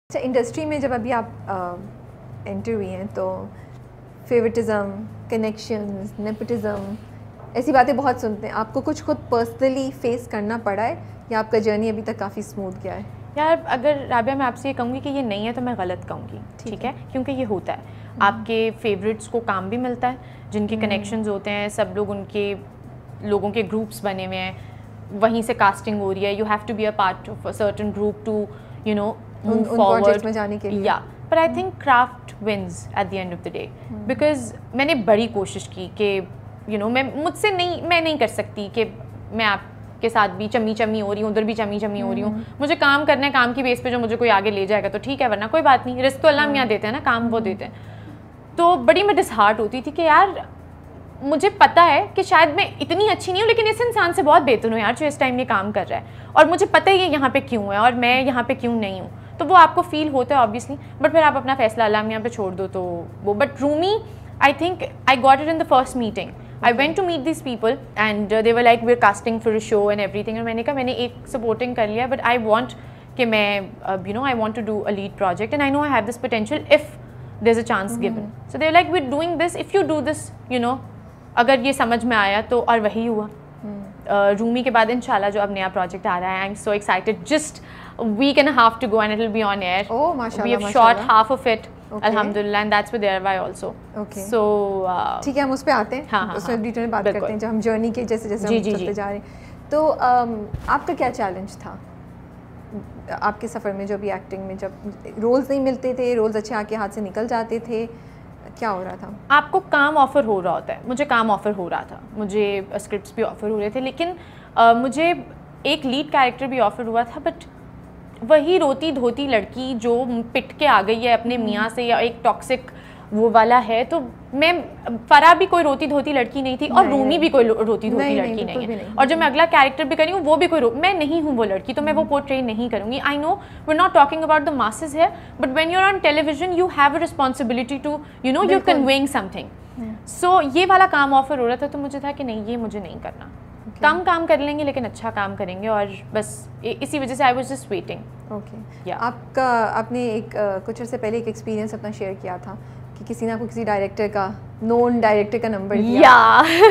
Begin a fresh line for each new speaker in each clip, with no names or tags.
अच्छा, इंडस्ट्री में जब अभी आप एंटर हुई हैं तो फेवरेटिज्म, कनेक्शंस, नेपोटिज्म, ऐसी बातें बहुत सुनते हैं। आपको कुछ खुद पर्सनली फेस करना पड़ा है या आपका जर्नी अभी तक काफ़ी स्मूथ गया है?
यार अगर राबिया मैं आपसे ये कहूँगी कि ये नहीं है तो मैं गलत कहूँगी, ठीक है? क्योंकि ये होता है, आपके फेवरेट्स को काम भी मिलता है, जिनके कनेक्शंस होते हैं, सब लोग उनके लोगों के ग्रुप्स बने हुए हैं, वहीं से कास्टिंग हो रही है, you have to be a part of a certain group to you know move forward
में जाने के लिए।
या पर I think craft wins at the end of the day, because मैंने बड़ी कोशिश की कि यू नो मैं नहीं कर सकती कि मैं आपके साथ भी चमी चमी हो रही हूँ, उधर भी चमी चमी हो रही हूँ। मुझे काम करना है, काम की बेस पे जो मुझे कोई आगे ले जाएगा तो ठीक है, वरना कोई बात नहीं, रिस्क तो अल्लाह मियाँ देते हैं ना, काम वो देते हैं। तो बड़ी मैं डिसहार्ट होती थी कि यार मुझे पता है कि शायद मैं इतनी अच्छी नहीं हूँ, लेकिन इस इंसान से बहुत बेहतर हूँ यार जो इस टाइम ये काम कर रहा है, और मुझे पता है ये यहाँ पे क्यों है और मैं यहाँ पे क्यों नहीं हूँ। तो वो आपको फील होता है ऑब्वियसली, बट फिर आप अपना फैसला अल्लाह मियाँ पे छोड़ दो तो वो। But Rumi, I think I got it in the first meeting. I went to meet these people and they were like we're casting for a show and everything, और मैंने कहा मैंने एक supporting कर लिया, but I want कि मैं you know I want to do a lead project and I know I have this potential if there's a chance given. So they were like we're doing this, if you do this, you know, अगर ये समझ में आया तो, और वही हुआ। रूमी के बाद इंशाल्लाह जो अब नया प्रोजेक्ट आ रहा है, I am so excited, just a week and a half to go and it will be on air.
Oh, mashallah,
we have shot half of it, alhamdulillah, and that's with Thereby also. Okay. So
ठीक है, हम उस पे आते हैं। हाँ, उसमें detail में बात करते हैं जब हम जर्नी के जैसे जैसे हम चलते जा रहे हैं। तो आपका क्या चैलेंज था आपके सफ़र में, जो भी एक्टिंग में जब रोल्स नहीं मिलते थे, रोल्स अच्छे आके हाथ से निकल जाते थे, क्या हो रहा था? आपको
काम ऑफर हो रहा होता है, मुझे काम ऑफर हो रहा था, मुझे स्क्रिप्ट्स भी ऑफर हो रहे थे, लेकिन मुझे एक लीड कैरेक्टर भी ऑफर हुआ था, बट वही रोती धोती लड़की जो पिट के आ गई है अपने मियाँ से, या एक टॉक्सिक वो वाला है। तो मैं फरा भी कोई रोती धोती लड़की नहीं थी, और रूमी भी कोई रोती धोती लड़की नहीं है, और जो मैं अगला कैरेक्टर भी करी हूँ वो भी कोई मैं नहीं हूँ वो लड़की, तो मैं वो पोर्ट्रे नहीं करूँगी। I know we are not talking about the masses है, but when you are on television you have a responsibility to you know you conveying something. So ये वाला काम ऑफर हो रहा था, तो मुझे था कि नहीं, ये मुझे नहीं करना। कम काम कर लेंगे लेकिन अच्छा काम करेंगे, और बस इसी वजह से I was just waiting.
Okay, आपका आपने एक कुछ अर्से पहले एक एक्सपीरियंस अपना शेयर किया था कि किसी ने आपको किसी डायरेक्टर का, नोन डायरेक्टर का नंबर दिया,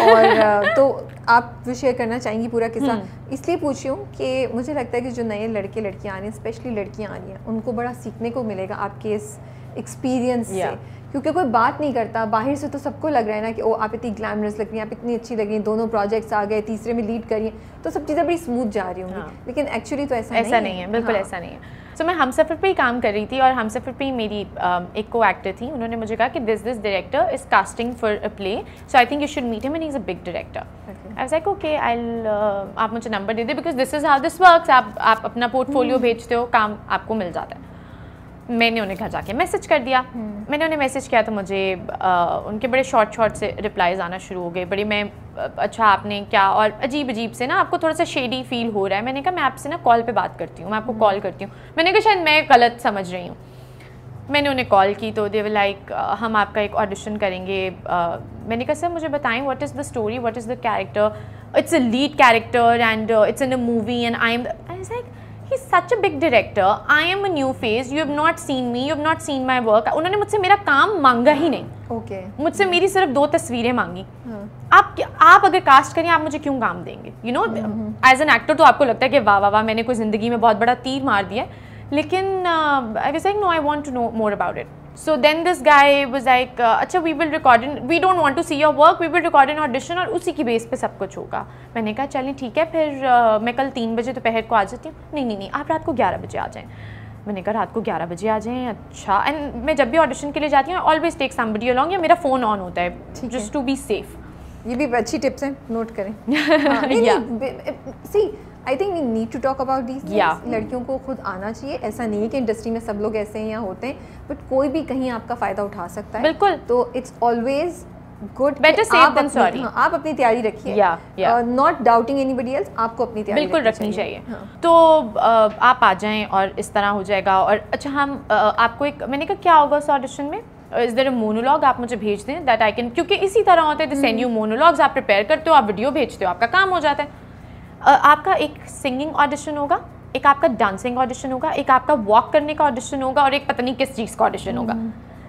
और तो आप वो शेयर करना चाहेंगी पूरा किस्सा? इसलिए पूछ रही हूँ कि मुझे लगता है कि जो नए लड़के लड़कियाँ आ रही हैं, स्पेशली लड़कियाँ आ रही हैं, उनको बड़ा सीखने को मिलेगा आपके इस एक्सपीरियंस से, क्योंकि कोई बात नहीं करता बाहर से, तो सबको लग रहा है ना कि ओ आप इतनी ग्लैमरस लग रही हैं, आप इतनी अच्छी लग रही हैं, दोनों प्रोजेक्ट्स आ गए, तीसरे में लीड करिए, तो सब चीज़ें बड़ी स्मूथ जा रही होंगी, लेकिन एक्चुअली तो ऐसा नहीं है।
बिल्कुल ऐसा नहीं है। सो मैं हमसफ़र पे ही काम कर रही थी, और हमसफ़र पे ही मेरी एक को एक्टर थी, उन्होंने मुझे कहा कि this director is casting for a play, so I think you should meet him and he is a big director. I was like okay, आप मुझे नंबर दे दे, because this is how this works. आप अपना portfolio भेजते हो, काम आपको मिल जाता है। मैंने उन्हें घर जाके मैसेज कर दिया। मैंने उन्हें मैसेज किया तो मुझे उनके बड़े शॉर्ट से रिप्लाईज आना शुरू हो गए, बड़ी मैं अच्छा आपने क्या, और अजीब से ना आपको थोड़ा सा शेडी फील हो रहा है। मैंने कहा मैं आपसे ना कॉल पे बात करती हूँ, मैं आपको कॉल करती हूँ। मैंने कहा शायद मैं गलत समझ रही हूँ। मैंने उन्हें कॉल की तो दे वर लाइक हम आपका एक ऑडिशन करेंगे। मैंने कहा सर मुझे बताएं what is the story, what is the character, it's a lead character and it's in a movie and I was like he's such a big director, I am a new face, you have not seen me, you have not seen my work। उन्होंने मुझसे मेरा काम मांगा ही नहीं, मुझसे मेरी सिर्फ 2 तस्वीरें मांगी। आप अगर कास्ट करें, आप मुझे क्यों काम देंगे? You know as an actor तो आपको लगता है कि वाह वाह वाह मैंने कोई ज़िंदगी में बहुत बड़ा तीर मार दिया, लेकिन I was like no, I want to know more about it. So then this guy was like, अच्छा we will record in, we don't want to see your work, we will record an audition, और उसी की base पे सब कुछ होगा। मैंने कहा चलिए ठीक है, फिर मैं कल 3 बजे दोपहर को आ जाती हूँ। नहीं आप रात को 11 बजे आ जाएं। मैंने कहा रात को 11 बजे आ जाएं, अच्छा। एंड मैं जब भी ऑडिशन के लिए जाती हूँ ऑलवेज टेक समबडी अलॉन्ग, या मेरा फ़ोन ऑन होता है जस्ट टू बी सेफ।
ये भी अच्छी टिप्स हैं, नोट करें। See I think we need to talk about these things. लड़कियों को खुद आना चाहिए, ऐसा नहीं है कि इंडस्ट्री में सब लोग ऐसे हैं या होते हैं, बट कोई भी कहीं आपका फ़ायदा उठा सकता है।
बिल्कुल,
तो it's always good,
better safe than sorry.
आप अपनी तैयारी रखिए, नॉट डाउटिंग एनीबडी एल्स, आपको अपनी तैयारी
बिल्कुल रखनी चाहिए। तो आप आ जाएं और इस तरह हो जाएगा। और अच्छा हम आपको एक, मैंने कहा क्या होगा उस ऑडिशन में, इज देयर अ मोनोलॉग, आप मुझे भेज दें दैट आई कैन, क्योंकि इसी तरह होता है, सेंड यू मोनोलॉग्स, आप प्रिपेयर करते हो, आप वीडियो भेजते हो, आपका काम हो जाता है। आपका एक सिंगिंग ऑडिशन होगा, एक आपका डांसिंग ऑडिशन होगा, एक आपका वॉक करने का ऑडिशन होगा और एक पता नहीं किस चीज़ का ऑडिशन होगा।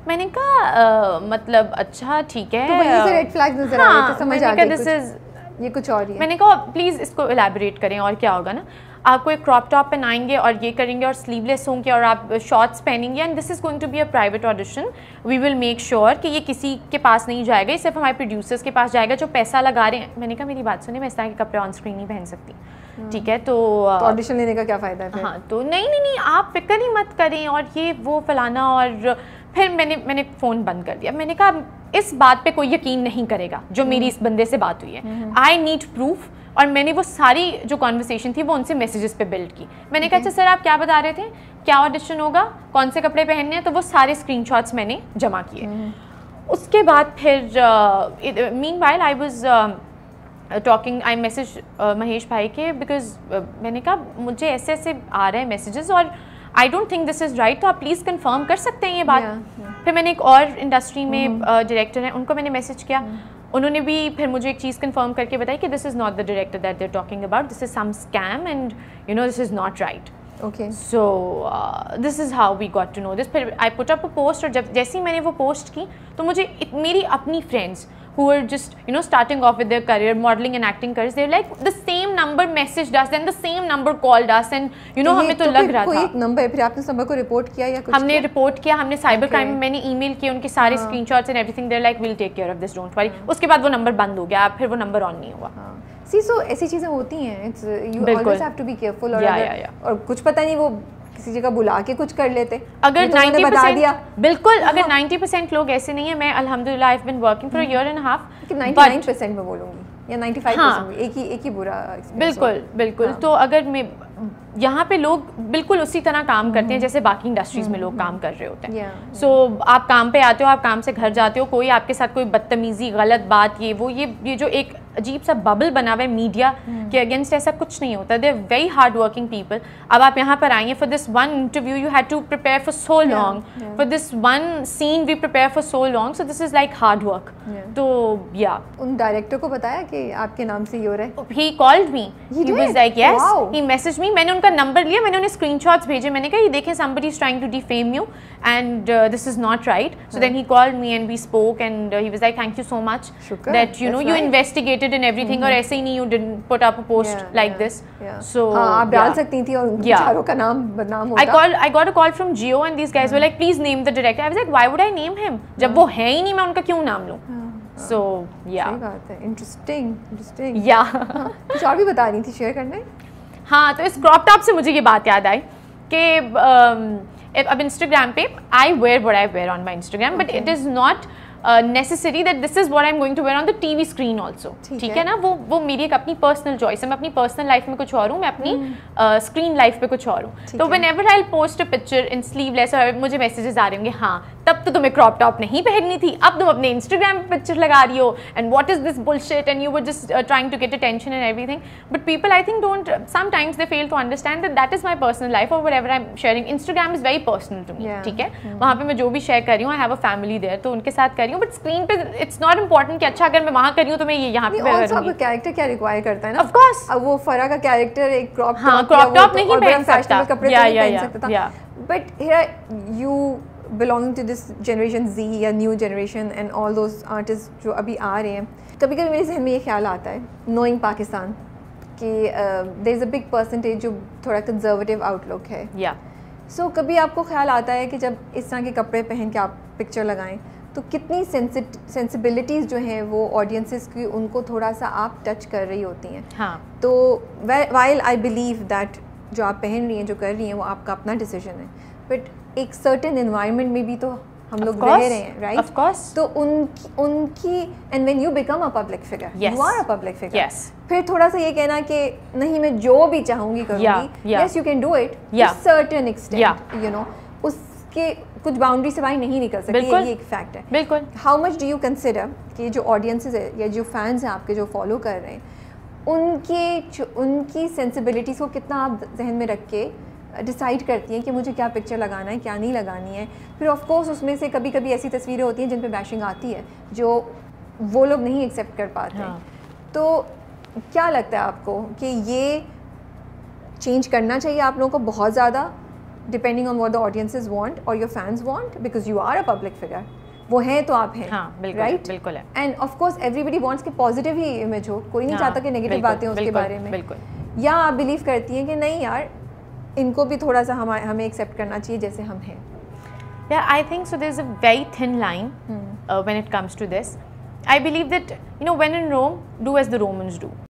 मैंने कहा मतलब अच्छा ठीक है,
तो वहीं से रेड फ्लैग्स नजर आ रहे थे, समझ आ गया ये कुछ और ही है।
मैंने कहा प्लीज़ इसको एलैबोरेट करें और क्या होगा ना, आपको एक क्रॉप टॉप पहनाएंगे और ये करेंगे और स्लीवलेस होंगे और आप शॉर्ट्स पहनेंगे and this is going to be a private audition, we will make sure कि ये किसी के पास नहीं जाएगा, ये सिर्फ हमारे प्रोड्यूसर्स के पास जाएगा जो पैसा लगा रहे हैं। मैंने कहा मेरी बात सुनिए, मैं इस तरह के कपड़े ऑन स्क्रीन नहीं पहन सकती, ठीक है, तो
ऑडिशन लेने का क्या फ़ायदा है फिर?
हाँ, तो नहीं आप फिक्र ही मत करें और ये वो फलाना, और फिर मैंने फ़ोन बंद कर दिया। मैंने कहा इस बात पे कोई यकीन नहीं करेगा जो मेरी इस बंदे से बात हुई है, आई नीड प्रूफ। और मैंने वो सारी जो कॉन्वर्सेशन थी वो उनसे मैसेजेस पे बिल्ड की। मैंने कहा अच्छा सर आप क्या बता रहे थे, क्या ऑडिशन होगा, कौन से कपड़े पहनने हैं, तो वो सारे स्क्रीनशॉट्स मैंने जमा किए। उसके बाद फिर meanwhile I was talking, I message Mahesh भाई के, बिकॉज मैंने कहा मुझे ऐसे ऐसे आ रहे हैं मैसेजेस और I don't think this is right, तो आप प्लीज़ कंफर्म कर सकते हैं ये बात। फिर मैंने एक और इंडस्ट्री में डायरेक्टर हैं, उनको मैंने मैसेज किया, उन्होंने भी फिर मुझे एक चीज़ कंफर्म करके बताई कि this is not the director that they are talking about, this is some scam and you know this is not right.
Okay,
so this is how we got to know this. फिर I put up a post, और जब जैसे ही मैंने वो post की तो मुझे मेरी अपनी friends who were just starting off with their career, modeling and acting careers, they're like the same number messaged us, then the same number called us, and हमें तो लग रहा था
कोई एक नंबर है। फिर आपने उस नंबर को रिपोर्ट किया या कुछ? हमने
रिपोर्ट किया, हमने साइबर क्राइम में, मैंने ईमेल किए, उनके सारे screenshots and everything, there like will take care of this, don't worry. उसके बाद वो नंबर बंद हो गया, फिर वो नंबर ऑन नहीं हुआ।
सी सो ऐसी चीज़ें होती हैं, it's you always have to be careful. और कुछ पता नहीं वो किसी जगह बुला के कुछ कर लेते,
अगर 90% बिल्कुल, अगर 90% लोग ऐसे नहीं है, मैं अल्हम्दुलिल्लाह I have been working for a year and half,
99% में बोलूँगी या 95%, एक ही बुरा
बिल्कुल। तो अगर मैं यहाँ पे लोग बिल्कुल उसी तरह काम करते हैं जैसे बाकी इंडस्ट्रीज में लोग काम कर रहे होते हैं। सो आप काम पे आते हो, आप काम से घर जाते हो, कोई आपके साथ कोई बदतमीजी, गलत बात, ये जो एक अजीब सा बबल बना हुआ है मीडिया के अगेंस्ट, ऐसा कुछ नहीं होता। They are very hard working people. अब आप यहाँ पर आएंगे, for this one interview you had to prepare for so long, for this one scene we prepare for so long, so this is like hard work. तो या
उन director को बताया कि आपके नाम से हो रहा है?
He called me, he was like yes, he message me, मैंने उनका नंबर लिया, मैंने उन्हें स्क्रीनशॉट्स भेजे, मैंने कहा ये देखें somebody is trying to defame you and this is not right. So then he called me and we spoke and he was like thank you so much that you know you investigated and everything, और ऐसे ही नहीं you didn't put up a post like this. So
आप डाल सकती थी और उनके चारों का नाम बदनाम होता।
I got a call from Jio and these guys were like please name the director. I was like why would I name him? जब वो है ही नहीं, मैं उनका क्यों नाम लूँ? So yeah,
सही बात है, interesting
yeah.
कुछ और भी बता रही थी, शेयर करना है?
हाँ, तो इस क्रॉप टॉप से मुझे ये बात याद आई कि अब इंस्टाग्राम पे I wear what I wear on my Instagram, but it is not necessary that this is what I am going to wear on the TV screen also, ठीक है ना। वो मेरी एक अपनी पर्सनल चॉइस है, मैं अपनी पर्सनल लाइफ में कुछ और हूँ, मैं अपनी स्क्रीन लाइफ पे कुछ और हूँ। तो when ever I post a picture in sleeveless और मुझे मैसेजेस आ रहे होंगे, हाँ तब तो तुम्हें क्रॉप टॉप नहीं पहननी थी, अब तुम अपने इंस्टाग्राम पे पिक्चर लगा रही हो and what is this bullshit and you were just trying to get attention and everything. But people I think don't, sometimes they fail to understand that that is my personal life और whatever I am sharing, Instagram is very personal to me, ठीक है। वहाँ पे मैं जो भी share कर रही हूँ, I have a family there, तो उनके साथ कर रही हूँ, बट स्क्रीन पे इट्स नॉट इंपॉर्टेंट कि अच्छा अगर मैं वहाँ कर रही हूँ तो मैं ये यहाँ पे
करूँगी। कैरेक्टर क्या रिक्वायर करता है ना,
ऑफ कोर्स।
अब वो फरा का कैरेक्टर एक क्रॉप
टॉप नहीं पहन सकता,
कपड़े नहीं पहन सकता था, but here you belonging to this generation Z या new generation and all those artist जो अभी आ रहे हैं, कभी कभी मेरे जहन में ये ख्याल आता है नोइंग पाकिस्तान कि there is a big percentage जो थोड़ा कंजर्वेटिव आउटलुक है। सो कभी आपको ख्याल आता है कि जब इस तरह के कपड़े पहन के आप पिक्चर लगाएं तो कितनी सेंसिबिलिटीज़ जो हैं वो ऑडियंसेस की, उनको थोड़ा सा आप टच कर रही होती हैं?
हाँ।
तो वाइल आई बिलीव दैट जो आप पहन रही हैं, जो कर रही हैं, वो आपका अपना डिसीजन है, बट एक सर्टेन एनवायरनमेंट में भी तो हम लोग रह रहे हैं, राइट?
Of course.
तो उनकी and when you become a public figure, you are a public figure, फिर थोड़ा सा ये कहना कि नहीं मैं जो भी चाहूँगी करूँगी, yes you can do it to certain extent, you know, उसके कुछ बाउंड्री से बाहर नहीं निकल सकती, ये एक फैक्ट है।
बिल्कुल।
How much do you consider कि जो ऑडियंसेस है या जो फैंस हैं आपके, जो फॉलो कर रहे हैं, उनकी सेंसिबिलिटीज़ को कितना आप जहन में रख के डिसाइड करती हैं कि मुझे क्या पिक्चर लगाना है, क्या नहीं लगानी है? फिर ऑफ कोर्स उसमें से कभी कभी ऐसी तस्वीरें होती हैं जिन पे बैशिंग आती है जो वो लोग नहीं एक्सेप्ट कर पाते हैं। तो क्या लगता है आपको कि ये चेंज करना चाहिए आप लोगों को बहुत ज़्यादा, depending on what the audiences want और your fans want, because you are a public figure, वो हैं तो आप हैं,
राइट? बिल्कुल है।
And of course everybody wants कि पॉजिटिव ही इमेज हो, कोई नहीं चाहता कि नेगेटिव बातें उसके बारे में।
बिल्कुल।
या आप बिलीव करती हैं कि नहीं यार, इनको भी थोड़ा सा हमें एक्सेप्ट करना चाहिए जैसे हम हैं?
Yeah, I think so. There's a very thin line when it comes to this. I believe that, when in Rome, do as the Romans do.